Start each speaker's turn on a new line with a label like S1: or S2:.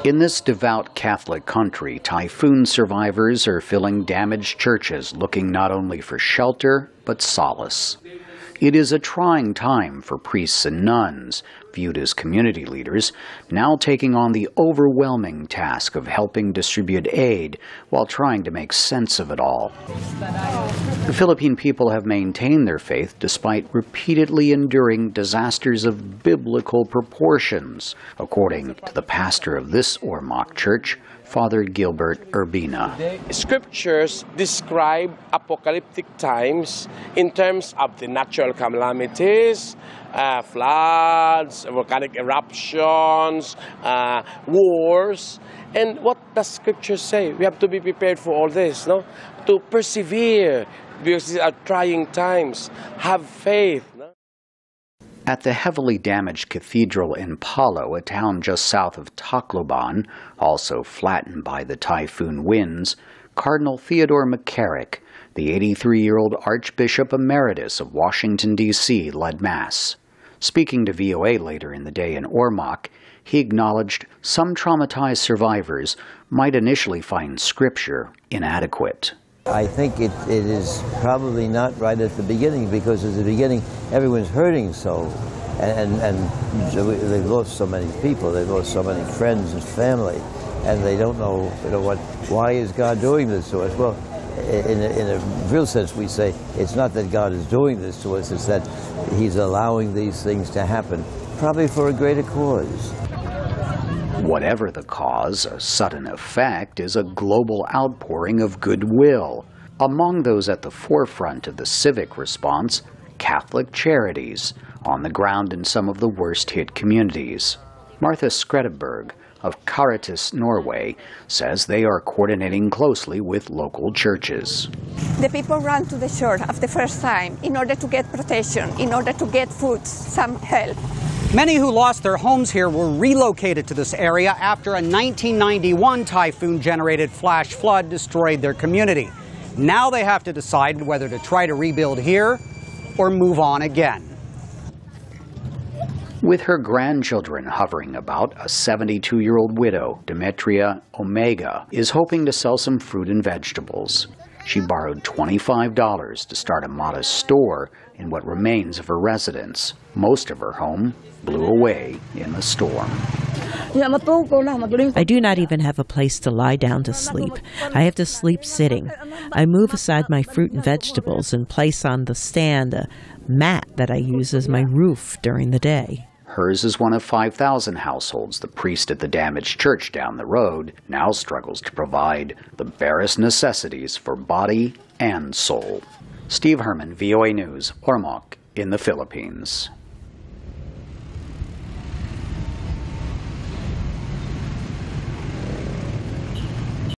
S1: In this devout Catholic country, typhoon survivors are filling damaged churches, looking not only for shelter, but solace. It is a trying time for priests and nuns, viewed as community leaders, now taking on the overwhelming task of helping distribute aid while trying to make sense of it all. The Philippine people have maintained their faith despite repeatedly enduring disasters of biblical proportions, according to the pastor of this Ormoc church, Father Gilbert Urbina.
S2: Scriptures describe apocalyptic times in terms of the natural calamities, floods, volcanic eruptions, wars. And what does Scripture say? We have to be prepared for all this, no? To persevere, because these are trying times. Have faith. No?
S1: At the heavily damaged cathedral in Palo, a town just south of Tacloban, also flattened by the typhoon winds, Cardinal Theodore McCarrick, the 83-year-old Archbishop Emeritus of Washington, D.C., led Mass. Speaking to VOA later in the day in Ormoc, he acknowledged some traumatized survivors might initially find Scripture inadequate.
S3: I think it is probably not right at the beginning, because at the beginning everyone's hurting so, and they've lost so many people, they've lost so many friends and family, and they don't know, why is God doing this to us? Well, in a real sense we say it's not that God is doing this to us, it's that He's allowing these things to happen, probably for a greater cause.
S1: Whatever the cause, a sudden effect is a global outpouring of goodwill. Among those at the forefront of the civic response, Catholic Charities, on the ground in some of the worst-hit communities. Martha Skretteberg of CARITAS Norway says they are coordinating closely with local churches.
S4: The people run to the church at the first time in order to get protection, in order to get food, some help.
S5: Many who lost their homes here were relocated to this area after a 1991 typhoon-generated flash flood destroyed their community. Now they have to decide whether to try to rebuild here or move on again.
S1: With her grandchildren hovering about, a 72-year-old widow, Demetria Omega, is hoping to sell some fruit and vegetables. She borrowed $25 to start a modest store in what remains of her residence. Most of her home blew away in the storm.
S6: I do not even have a place to lie down to sleep. I have to sleep sitting. I move aside my fruit and vegetables and place on the stand a mat that I use as my roof during the day.
S1: Hers is one of 5,000 households. The priest at the damaged church down the road now struggles to provide the barest necessities for body and soul. Steve Herman, VOA News, Ormoc, in the Philippines.